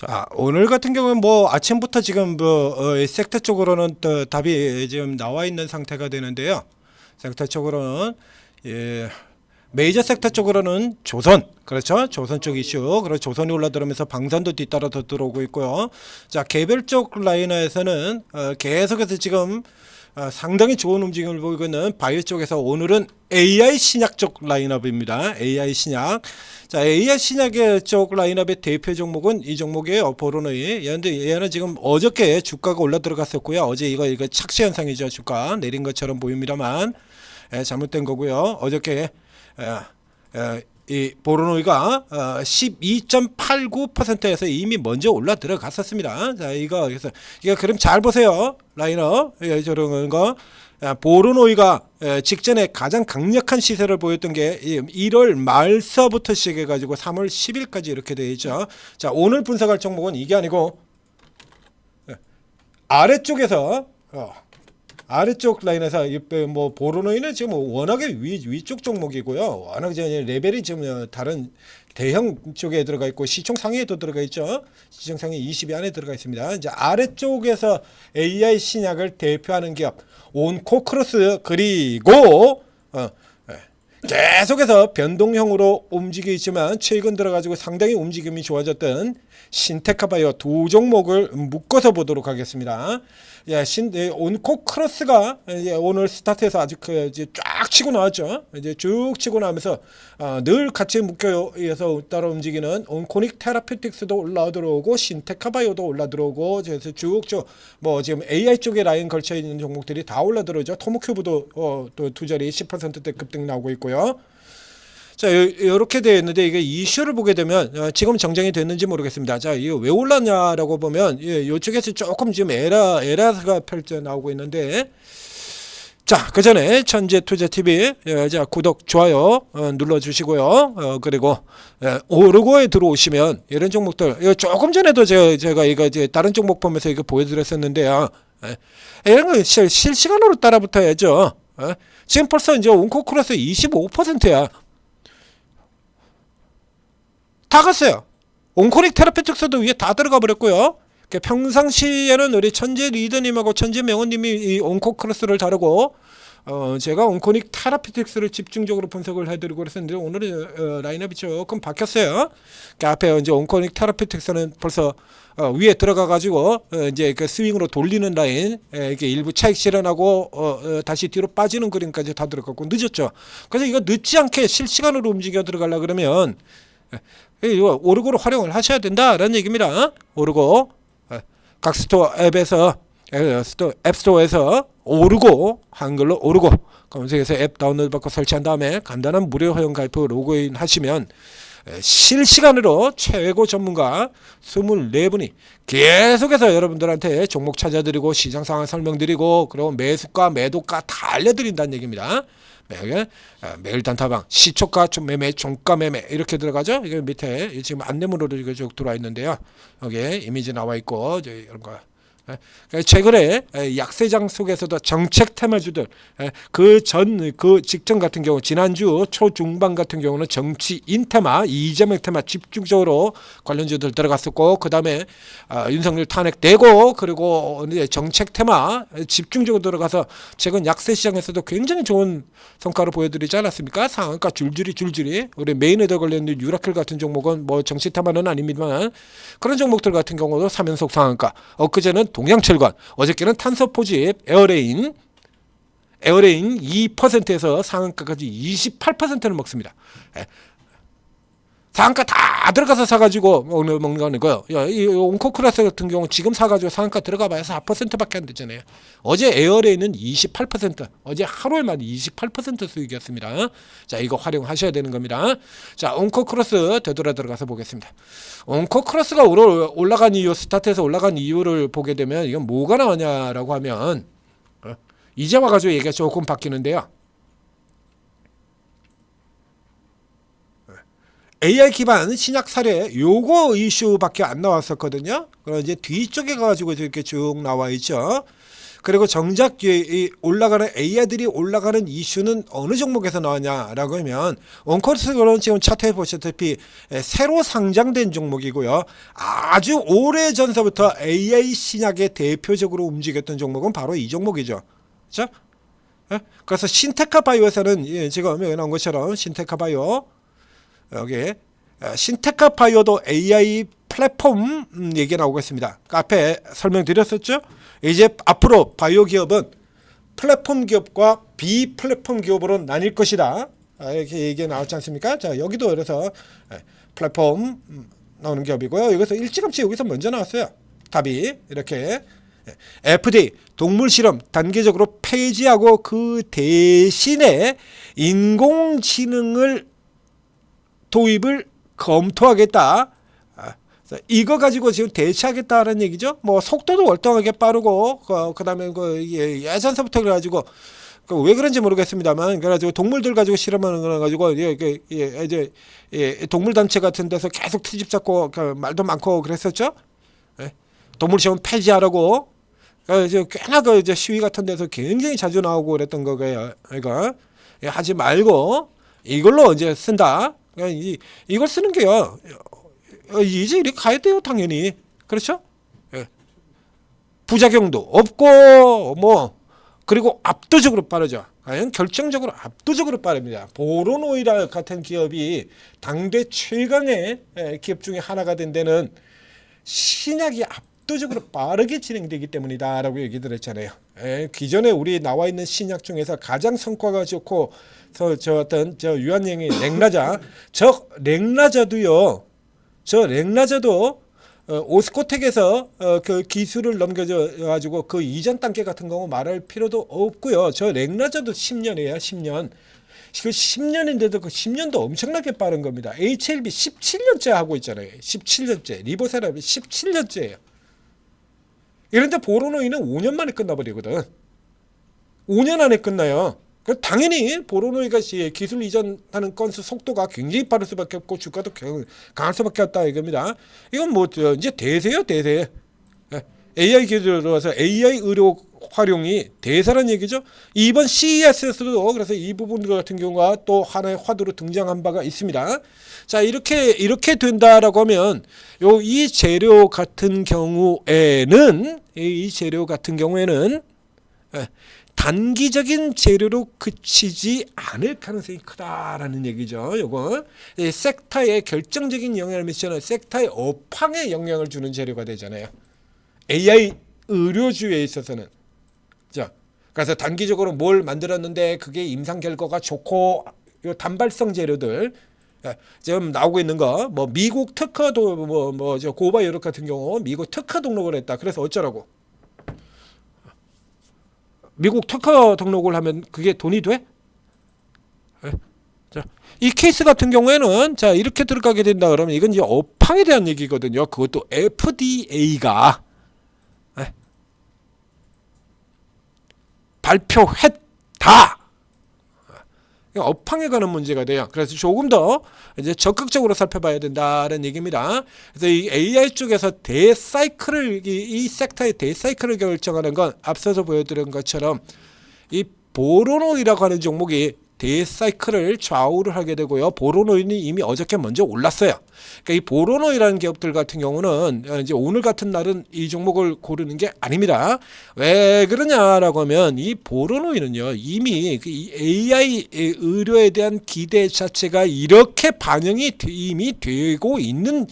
자, 오늘 같은 경우는 뭐 아침부터 지금 섹터 쪽으로는 또 답이 지금 나와 있는 상태가 되는데요. 섹터 쪽으로는 예, 메이저 섹터 쪽으로는 조선, 그렇죠? 조선 쪽 이슈, 그리고 조선이 올라들으면서 방산도 뒤따라서 들어오고 있고요. 자, 개별 쪽 라인에서는 계속해서 지금 상당히 좋은 움직임을 보이고 있는 바이오 쪽에서 오늘은 AI 신약 쪽 라인업입니다. AI 신약. 자, AI 신약의 쪽 라인업의 대표 종목은 이 종목이에요. 보로노이. 얘는 지금 어저께 주가가 올라 들어갔었고요. 어제 이거 착시 현상이죠. 주가 내린 것처럼 보입니다만 잘못된 거고요. 어저께 이 보로노이가 12.89%에서 이미 먼저 올라 들어갔었습니다. 자, 그래서 이거 그럼 잘 보세요. 라인업 저런 거. 보로노이가 직전에 가장 강력한 시세를 보였던 게 1월 말서부터 시작해가지고 3월 10일까지 이렇게 되어 있죠. 자, 오늘 분석할 종목은 이게 아니고 아래쪽에서 아래쪽 라인에서 뭐 보로노이는 지금 워낙에 위쪽 종목이고요. 워낙 이제 레벨이 지금 다른 대형 쪽에 들어가 있고 시총 상위에도 들어가 있죠. 시총 상위 20위 안에 들어가 있습니다. 이제 아래쪽에서 AI 신약을 대표하는 기업 온코크로스 그리고 계속해서 변동형으로 움직이고 있지만 최근 들어가지고 상당히 움직임이 좋아졌던 신테카바이오 두 종목을 묶어서 보도록 하겠습니다. 온코크로스가 오늘 스타트에서 아주 이제 쫙 치고 나왔죠. 이제 쭉 치고 나면서 늘 같이 묶여서 따라 움직이는 온코닉 테라피틱스도 올라 들어오고 신테카바이오도 올라 들어오고 그래서 쭉쭉 뭐 지금 AI 쪽에 라인 걸쳐 있는 종목들이 다 올라 들어오죠. 토모큐브도 또 두 자리 10%대 급등 나오고 있고요. 자, 이렇게 되어 있는데 이게 이슈를 보게 되면 지금 정정이 됐는지 모르겠습니다. 자, 이거 왜 올랐냐라고 보면 이쪽에서 조금 지금 에러가 펼쳐 나오고 있는데, 자, 그 전에 천재투자TV 자, 구독 좋아요 눌러주시고요. 그리고 오르고에 들어오시면 이런 종목들 조금 전에도 제가 이거 이제 다른 종목 보면서 이거 보여드렸었는데요. 이런 거 실시간으로 따라붙어야죠. 지금 벌써 이제 온코크로스 25%야. 다 갔어요. 온코닉 테라피틱스도 위에 다 들어가 버렸고요. 평상시에는 우리 천재 리더님하고 천재 명호님이 이 온코크로스를 다루고 제가 온코닉 테라피틱스를 집중적으로 분석을 해드리고 그랬었는데 오늘은 라인업이 조금 바뀌었어요. 앞에 이제 온코닉 테라피틱스는 벌써 위에 들어가 가지고 이제 그 스윙으로 돌리는 라인 이게 일부 차익 실현하고 다시 뒤로 빠지는 그림까지 다 들어갔고 늦었죠. 그래서 이거 늦지 않게 실시간으로 움직여 들어가려 그러면 이거 오르고로 활용을 하셔야 된다라는 얘기입니다. 오르고 각 스토어 앱에서 앱스토어에서 오르고 한글로 오르고 검색해서 앱 다운로드 받고 설치한 다음에 간단한 무료 회원 가입 로그인 하시면 실시간으로 최고 전문가 24분이 계속해서 여러분들한테 종목 찾아드리고 시장 상황 설명드리고 그리고 매수가 매도가 다 알려드린다는 얘기입니다. 매일 단타방 시초가 매매 종가 매매 이렇게 들어가죠. 이게 밑에 지금 안내문으로 이거 쭉 들어와 있는데요. 여기에 이미지 나와 있고 이런 거. 최근에 약세장 속에서도 정책 테마주들 그 직전 같은 경우 지난주 초중반 같은 경우는 정치인 테마 이재명 테마 집중적으로 관련주들 들어갔었고 그 다음에 윤석열 탄핵되고 그리고 이제 정책 테마 집중적으로 들어가서 최근 약세 시장에서도 굉장히 좋은 성과를 보여드리지 않았습니까? 상한가 줄줄이 우리 메인에도 걸려있는 유라클 같은 종목은 뭐 정치 테마는 아닙니다만 그런 종목들 같은 경우도 3연속 상한가 엊그제는 동양철관 어저께는 탄소포집 에어레인 2%에서 상한가까지 28%를 먹습니다. 상한가 다 들어가서 사가지고 먹는 거예요. 이 온코크로스 같은 경우 지금 사가지고 상한가 들어가봐야 4%밖에 안 되잖아요. 어제 에어레인은 28%, 어제 하루에 만 28% 수익이었습니다. 자, 이거 활용하셔야 되는 겁니다. 자, 온코크로스 되돌아 들어가서 보겠습니다. 온코크로스가 올라간 이유, 스타트에서 올라간 이유를 보게 되면 이건 뭐가 나오냐라고 하면 이제 와가지고 얘기가 조금 바뀌는데요. AI 기반 신약 사례 요거 이슈밖에 안 나왔었거든요. 그럼 이제 뒤쪽에 가지고 이렇게 쭉 나와 있죠. 그리고 정작 이 올라가는 AI들이 올라가는 이슈는 어느 종목에서 나왔냐라고 하면 온코스는 지금 차트에 보셨다시피 새로 상장된 종목이고요. 아주 오래 전서부터 AI 신약의 대표적으로 움직였던 종목은 바로 이 종목이죠. 그렇죠? 그래서 신테카 바이오에서는 지금 여기 나온 것처럼 신테카 바이오 여기 신테카 바이오도 AI 플랫폼 얘기 나오고 있습니다. 앞에 설명드렸었죠. 이제 앞으로 바이오 기업은 플랫폼 기업과 비플랫폼 기업으로 나뉠 것이다. 이렇게 얘기 나왔지 않습니까? 자, 여기도 그래서 플랫폼 나오는 기업이고요. 여기서 일찌감치 여기서 먼저 나왔어요. 답이 이렇게 FDA 동물 실험 단계적으로 폐지하고 그 대신에 인공지능을 도입을 검토하겠다. 이거 가지고 지금 대체하겠다는 얘기죠. 뭐 속도도 월등하게 빠르고 그다음에 예전서부터 그래가지고 왜 그런지 모르겠습니다만 그래가지고 동물들 가지고 실험하는 거 가지고 이제 동물 단체 같은 데서 계속 트집 잡고 말도 많고 그랬었죠. 동물 시험 폐지하라고 이제 꽤나 이제 시위 같은 데서 굉장히 자주 나오고 그랬던 거예요. 그러니까 하지 말고 이걸로 이제 쓴다. 이걸 쓰는 게요. 이제 이렇게 가야 돼요, 당연히. 그렇죠? 부작용도 없고 뭐 그리고 압도적으로 빠르죠. 결정적으로 압도적으로 빠릅니다. 보로노이라 같은 기업이 당대 최강의 기업 중에 하나가 된 데는 신약이 압도적으로 빠르게 진행되기 때문이다라고 얘기를 했잖아요. 기존에 우리 나와 있는 신약 중에서 가장 성과가 좋고 저 어떤 유한양의 렉나자, 저 렉나자도 오스코텍에서 그 기술을 넘겨줘 가지고 그 이전 단계 같은 경우 말할 필요도 없고요. 저 렉나자도 10년이에요. 10년. 그 10년인데도 그 10년도 엄청나게 빠른 겁니다. HLB 17년째 하고 있잖아요. 17년째. 리보세라비 17년째예요. 이런데 보로노이는 5년 만에 끝나버리거든. 5년 안에 끝나요. 당연히 보로노이가 기술 이전하는 건수 속도가 굉장히 빠를 수밖에 없고 주가도 강할 수밖에 없다 이겁니다. 이건 뭐 이제 대세요, 대세. AI 기술로 들어와서 AI 의료 활용이 대세란 얘기죠. 이번 CES에서도 그래서 이 부분 같은 경우가 또 하나의 화두로 등장한 바가 있습니다. 자, 이렇게 된다라고 하면 이 재료 같은 경우에는 단기적인 재료로 그치지 않을 가능성이 크다라는 얘기죠. 요거 섹터에 결정적인 영향을 미치는 섹터의 업황에 영향을 주는 재료가 되잖아요. AI 의료주에 있어서는. 자, 그래서 단기적으로 뭘 만들었는데 그게 임상 결과가 좋고 요 단발성 재료들 지금 나오고 있는 거 뭐 미국 특허도 저 고바이오력 같은 경우 미국 특허 등록을 했다. 그래서 어쩌라고? 미국 특허 등록을 하면 그게 돈이 돼? 자, 이 케이스 같은 경우에는 자 이렇게 들어가게 된다 그러면 이건 이제 업황에 대한 얘기거든요. 그것도 FDA가 발표했다. 업황에 관한 문제가 돼요. 그래서 조금 더 이제 적극적으로 살펴봐야 된다는 얘기입니다. 그래서 이 AI 쪽에서 대사이클을 이 섹터의 대사이클을 결정하는 건 앞서서 보여드린 것처럼 이 보로노이라고 하는 종목이 대사이클을 좌우를 하게 되고요. 보로노이는 이미 어저께 먼저 올랐어요. 그러니까 이 보로노이라는 기업들 같은 경우는 이제 오늘 같은 날은 이 종목을 고르는 게 아닙니다. 왜 그러냐라고 하면 이 보로노이는요 이미 이 AI 의료에 대한 기대 자체가 이렇게 반영이 이미 되고 있는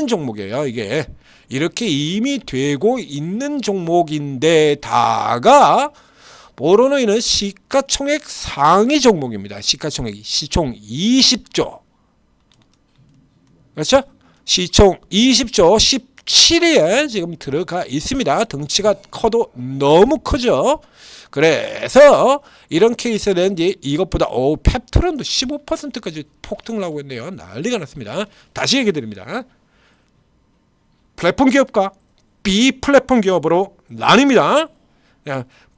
종목이에요. 이게 이렇게 이미 되고 있는 종목인데다가 보로노이는 시가총액 상위 종목입니다. 시가총액이 시총 20조. 그렇죠? 시총 20조 17위에 지금 들어가 있습니다. 덩치가 커도 너무 크죠. 그래서 이런 케이스는 이제 이것보다 펩트론도 15%까지 폭등을 하고 있네요. 난리가 났습니다. 다시 얘기 드립니다. 플랫폼 기업과 비플랫폼 기업으로 나뉩니다.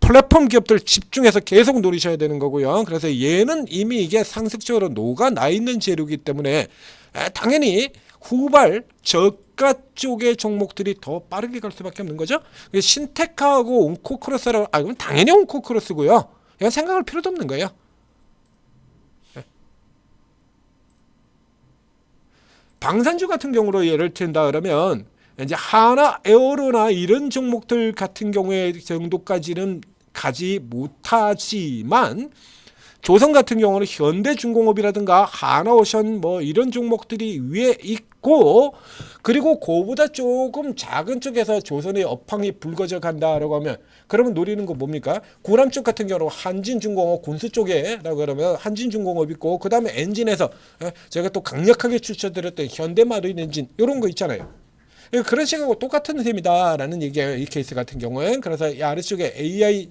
플랫폼 기업들 집중해서 계속 노리셔야 되는 거고요. 그래서 얘는 이미 이게 상습적으로 녹아나 있는 재료이기 때문에 당연히 후발 저가 쪽의 종목들이 더 빠르게 갈 수밖에 없는 거죠. 신테카하고 온코크로스라고, 그럼 당연히 온코크로스고요. 이건 생각할 필요도 없는 거예요. 방산주 같은 경우로 예를 든다 그러면 이제 하나 에어로나 이런 종목들 같은 경우에 정도까지는 가지 못하지만, 조선 같은 경우는 현대중공업이라든가 하나오션 뭐 이런 종목들이 위에 있고, 그리고 그보다 조금 작은 쪽에서 조선의 업황이 불거져 간다라고 하면, 그러면 노리는 거 뭡니까? 구람 쪽 같은 경우는 한진중공업 군수 쪽에라고 그러면 한진중공업 있고, 그 다음에 엔진에서 제가 또 강력하게 추천드렸던 현대마린엔진 이런 거 있잖아요. 그런 식하고 똑같은 셈이다라는 얘기예요, 이 케이스 같은 경우는. 그래서 이 아래쪽에 AI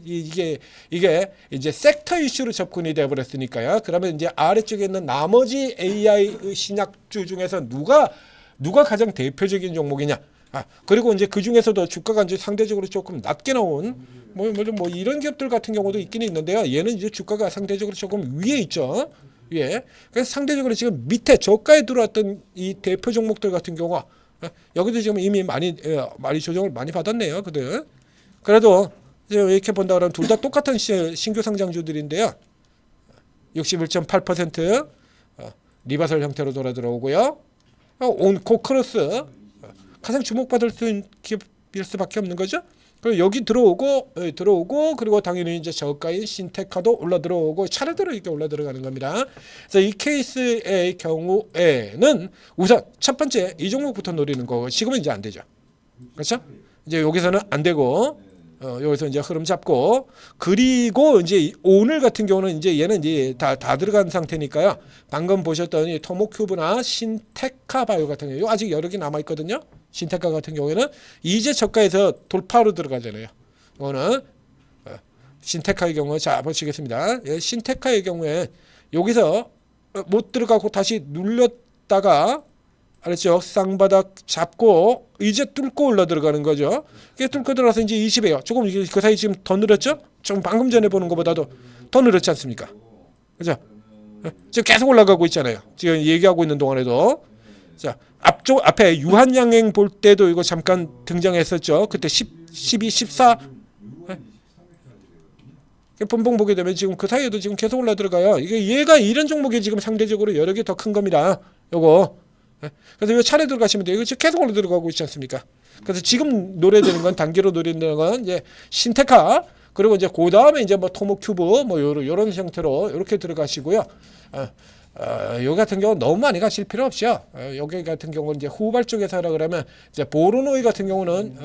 이게 이제 섹터 이슈로 접근이 되어 버렸으니까요. 그러면 이제 아래쪽에 있는 나머지 AI 신약주 중에서 누가 가장 대표적인 종목이냐? 그리고 이제 그 중에서도 주가가 이제 상대적으로 조금 낮게 나온 뭐 이런 기업들 같은 경우도 있기는 있는데요. 얘는 이제 주가가 상대적으로 조금 위에 있죠. 위에. 그래서 상대적으로 지금 밑에 저가에 들어왔던 이 대표 종목들 같은 경우가 여기도 지금 이미 많이 조정을 많이 받았네요. 그들. 그래도 이렇게 본다 그러면 둘 다 똑같은 신규 상장주들인데요. 61.8% 리바설 형태로 돌아 들어오고요. 온코크로스 가장 주목받을 수 있는 기업일 수밖에 없는 거죠. 그리고 여기 들어오고 그리고 당연히 이제 저가인 신테카도 올라 들어오고 차례대로 이렇게 올라 들어가는 겁니다. 그래서 이 케이스의 경우에는 우선 첫 번째 이 종목부터 노리는 거고, 지금은 이제 안 되죠. 그렇죠? 이제 여기서는 안 되고 여기서 이제 흐름 잡고, 그리고 이제 오늘 같은 경우는 이제 얘는 이제 다 들어간 상태니까요. 방금 보셨던 이 토모큐브나 신테카 바이오 같은 경우 아직 여러 개 남아 있거든요. 신테카 같은 경우에는 이제 저가에서 돌파로 들어가잖아요. 이거는 신테카의 경우 자 보시겠습니다. 신테카의 경우에 여기서 못 들어가고 다시 눌렸다가 알았죠? 쌍바닥 잡고 이제 뚫고 올라 들어가는 거죠. 이게 뚫고 들어가서 이제 20이에요. 조금 그 사이 지금 더 늘었죠? 좀 방금 전에 보는 것보다도 더 늘었지 않습니까? 그죠? 지금 계속 올라가고 있잖아요. 지금 얘기하고 있는 동안에도. 자, 앞에 유한양행 볼 때도 이거 잠깐 등장했었죠. 그때 12, 14 분봉 보게 되면 지금 그 사이에도 지금 계속 올라 들어가요. 이게 얘가 이런 종목이 지금 상대적으로 여러 개 더 큰 겁니다. 요거. 그래서 이 차례 들어가시면 돼요. 이거 지금 계속 올라 들어가고 있지 않습니까? 그래서 지금 노래되는 건, 단기로 노래되는 건 이제 신테카, 그리고 이제 그 다음에 이제 뭐 토모큐브 뭐 요런 형태로 이렇게 들어가시고요. 여기 같은 경우는 너무 많이 가실 필요 없죠. 여기 같은 경우는 이제 후발 쪽에서 하라 그러면 이제 보르노이 같은 경우는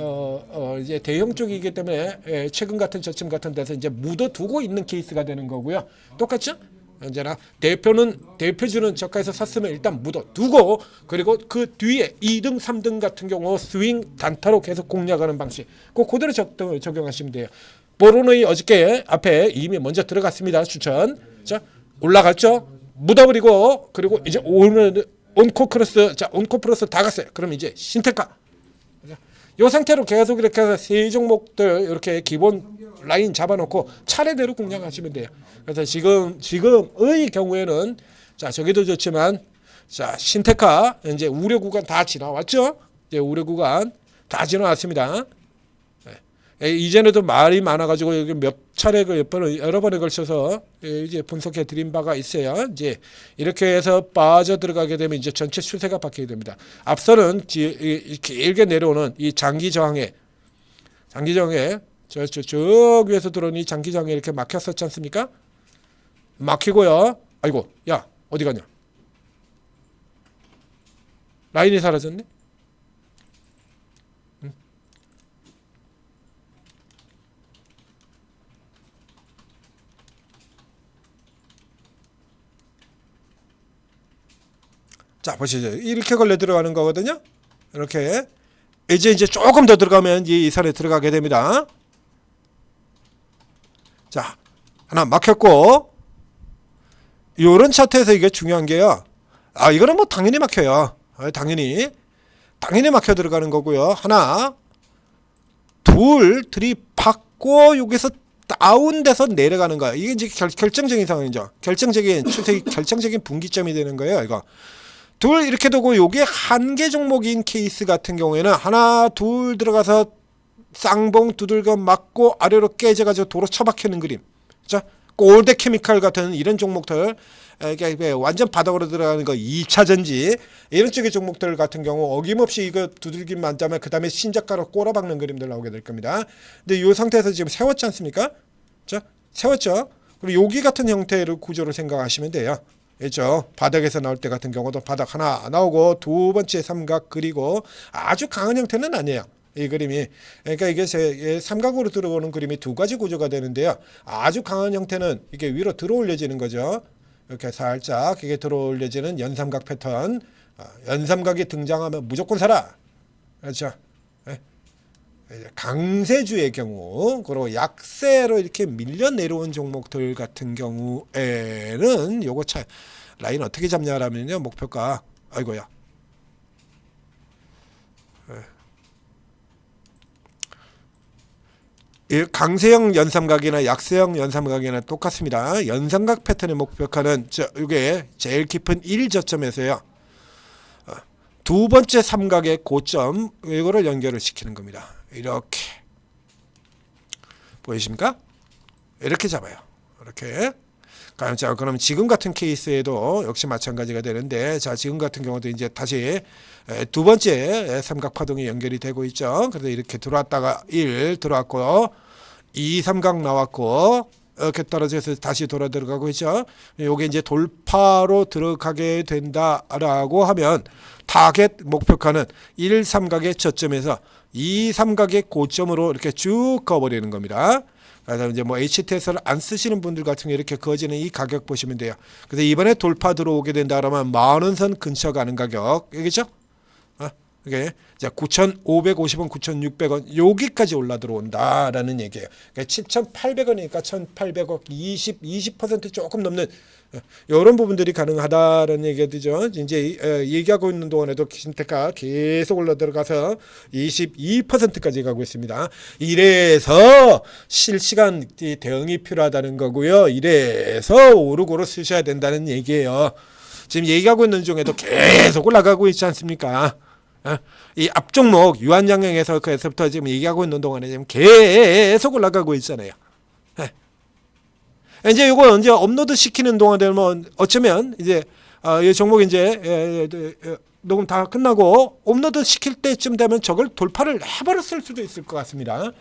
이제 대형 쪽이기 때문에 최근 같은 저점 같은 데서 이제 묻어두고 있는 케이스가 되는 거고요. 똑같죠? 언제나 대표주는 저가에서 샀으면 일단 묻어두고, 그리고 그 뒤에 2등, 3등 같은 경우 스윙 단타로 계속 공략하는 방식, 그대로 적용하시면 돼요. 보르노이 어저께 앞에 이미 먼저 들어갔습니다. 추천. 자, 올라갔죠? 묻어버리고, 그리고 이제 오늘 온코크로스, 자, 온코플러스 다 갔어요. 그럼 이제 신테카. 이 상태로 계속 이렇게 해서 세 종목들 이렇게 기본 라인 잡아놓고 차례대로 공략하시면 돼요. 그래서 지금의 경우에는 자, 저기도 좋지만 자, 신테카 이제 우려 구간 다 지나왔죠? 이제 우려 구간 다 지나왔습니다. 이전에도 말이 많아가지고 여기 몇 차례 여러 번에 걸쳐서 이제 분석해 드린 바가 있어요. 이제 이렇게 해서 빠져 들어가게 되면 이제 전체 추세가 바뀌게 됩니다. 앞서는 길게 내려오는 이 장기 저항에 저 위에서 들어오는 이 장기 저항에 이렇게 막혔었지 않습니까? 막히고요. 아이고, 야 어디 가냐? 라인이 사라졌네. 자, 보시죠. 이렇게 걸려 들어가는 거거든요. 이렇게 이제 조금 더 들어가면 이 선에 들어가게 됩니다. 자, 하나 막혔고, 이런 차트에서 이게 중요한 게요. 이거는 뭐 당연히 막혀요. 당연히 막혀 들어가는 거고요. 하나, 둘, 들이받고 여기서 다운돼서 내려가는 거야. 이게 이제 결정적인 상황이죠. 결정적인 추세, 결정적인 분기점이 되는 거예요. 이거. 둘 이렇게 두고 요게 한 개 종목인 케이스 같은 경우에는 하나 둘 들어가서 쌍봉 두들겨 맞고 아래로 깨져가지고 도로 처박히는 그림. 자, 골드 케미칼 같은 이런 종목들, 이게 완전 바닥으로 들어가는 거 2차 전지 이런 쪽의 종목들 같은 경우 어김없이 이거 두들기 만자면 그 다음에 신저가로 꼬라박는 그림들 나오게 될 겁니다. 근데 이 상태에서 지금 세웠지 않습니까? 자, 세웠죠. 그리고 여기 같은 형태의 구조를 생각하시면 돼요. 그렇죠. 바닥에서 나올 때 같은 경우도 바닥 하나 나오고 두 번째 삼각 그리고 아주 강한 형태는 아니에요. 이 그림이. 그러니까 이게 삼각으로 들어오는 그림이 두 가지 구조가 되는데요. 아주 강한 형태는 이게 위로 들어 올려지는 거죠. 이렇게 살짝 이게 들어 올려지는 연삼각 패턴. 연삼각이 등장하면 무조건 사라. 그렇죠. 강세주의 경우, 그리고 약세로 이렇게 밀려 내려온 종목들 같은 경우에는 요거 차 라인 어떻게 잡냐라면요, 목표가 아이고야. 이 강세형 연삼각이나 약세형 연삼각이나 똑같습니다. 연삼각 패턴의 목표가는 이게 제일 깊은 1저점에서요. 두 번째 삼각의 고점 이거를 연결을 시키는 겁니다. 이렇게 보이십니까? 이렇게 잡아요. 이렇게. 자, 그럼 지금 같은 케이스에도 역시 마찬가지가 되는데, 자, 지금 같은 경우도 이제 다시 두 번째 삼각 파동이 연결이 되고 있죠. 그래서 이렇게 들어왔다가 1 들어왔고 2 삼각 나왔고 이렇게 떨어져서 다시 돌아 들어가고 있죠. 요게 이제 돌파로 들어가게 된다라고 하면 타겟 목표가는 1 삼각의 저점에서 2 삼각의 고점으로 이렇게 쭉 가버리는 겁니다. 그래서 이제 뭐 HTS를 안 쓰시는 분들 같은 경우 이렇게 그어지는 이 가격 보시면 돼요. 그래서 이번에 돌파 들어오게 된다 그러면 10,000선 근처 가는 가격, 알겠죠? 이게 9,550원, 9,600원 여기까지 올라 들어온다라는 얘기예요. 그러니까 7,800원이니까 1,800원 20% 조금 넘는 이런 부분들이 가능하다라는 얘기가 되죠. 이제 얘기하고 있는 동안에도 신테카 계속 올라 들어가서 22%까지 가고 있습니다. 이래서 실시간 대응이 필요하다는 거고요. 이래서 오르고로 쓰셔야 된다는 얘기예요. 지금 얘기하고 있는 중에도 계속 올라가고 있지 않습니까? 이 앞종목 유한양행에서 그에서부터 지금 얘기하고 있는 동안에 지금 계속 올라가고 있잖아요. 이제 이거 이제 업로드 시키는 동안 되면 어쩌면 이제 이 종목 이제 녹음 다 끝나고 업로드 시킬 때쯤 되면 저걸 돌파를 해버렸을 수도 있을 것 같습니다.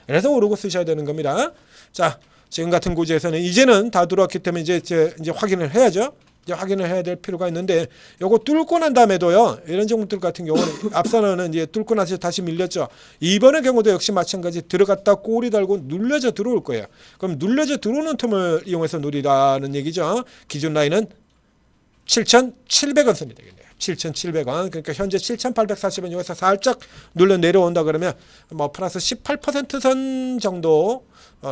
그래서 오르고 쓰셔야 되는 겁니다. 자, 지금 같은 구조에서는 이제는 다 들어왔기 때문에 이제 확인을 해야죠. 이제 확인을 해야 될 필요가 있는데, 요거 뚫고 난 다음에도요, 이런 종목들 같은 경우는 앞서는 이제 뚫고 나서 다시 밀렸죠. 이번의 경우도 역시 마찬가지 들어갔다 꼬리 달고 눌려져 들어올 거예요. 그럼 눌려져 들어오는 틈을 이용해서 노리라는 얘기죠. 기준 라인은 7,700원 선이 되겠네요. 7,700원. 그러니까 현재 7,840원 여기서 살짝 눌러 내려온다 그러면 뭐 플러스 18% 선 정도,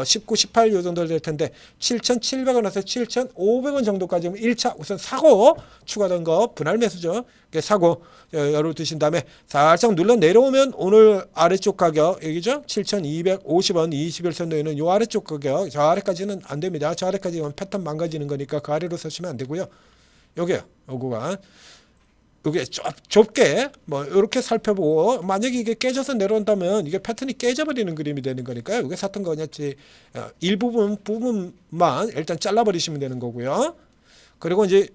19, 18 요 정도 될 텐데 7,700원에서 7,500원 정도까지 1차 우선 사고 추가된 거 분할 매수죠. 사고 열을 두신 다음에 살짝 눌러 내려오면 오늘 아래쪽 가격 여기죠. 7,250원 21선 놓이는 요 아래쪽 가격, 저 아래까지는 안 됩니다. 저 아래까지 패턴 망가지는 거니까 그 아래로 서시면 안 되고요. 여기요. 요거가 이게 좁게 뭐 이렇게 살펴보고, 만약에 이게 깨져서 내려온다면 이게 패턴이 깨져버리는 그림이 되는 거니까요. 이게 샀던 거냐지 부분만 일단 잘라버리시면 되는 거고요. 그리고 이제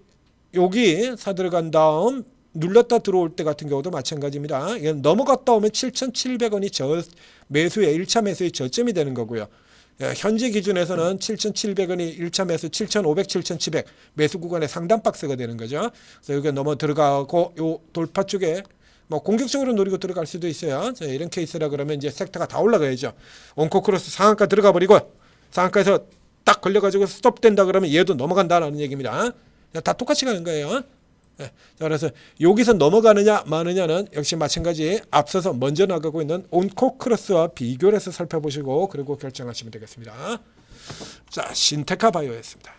여기 사 들어간 다음 눌렀다 들어올 때 같은 경우도 마찬가지입니다. 이건 넘어갔다 오면 7,700원이 매수의 1차 매수의 저점이 되는 거고요. 현재 기준에서는 7,700원이 1차 매수, 7,500, 7,700 매수 구간의 상단 박스가 되는 거죠. 그래서 여기 넘어 들어가고 요 돌파 쪽에 뭐 공격적으로 노리고 들어갈 수도 있어요. 자, 이런 케이스라 그러면 이제 섹터가 다 올라가야죠. 원코크로스 상한가 들어가 버리고 상한가에서 딱 걸려가지고 스톱된다 그러면 얘도 넘어간다라는 얘기입니다. 다 똑같이 가는 거예요. 자, 그래서 여기서 넘어가느냐 마느냐는 역시 마찬가지 앞서서 먼저 나가고 있는 온코크로스와 비교를 해서 살펴보시고 그리고 결정하시면 되겠습니다. 자, 신테카 바이오였습니다.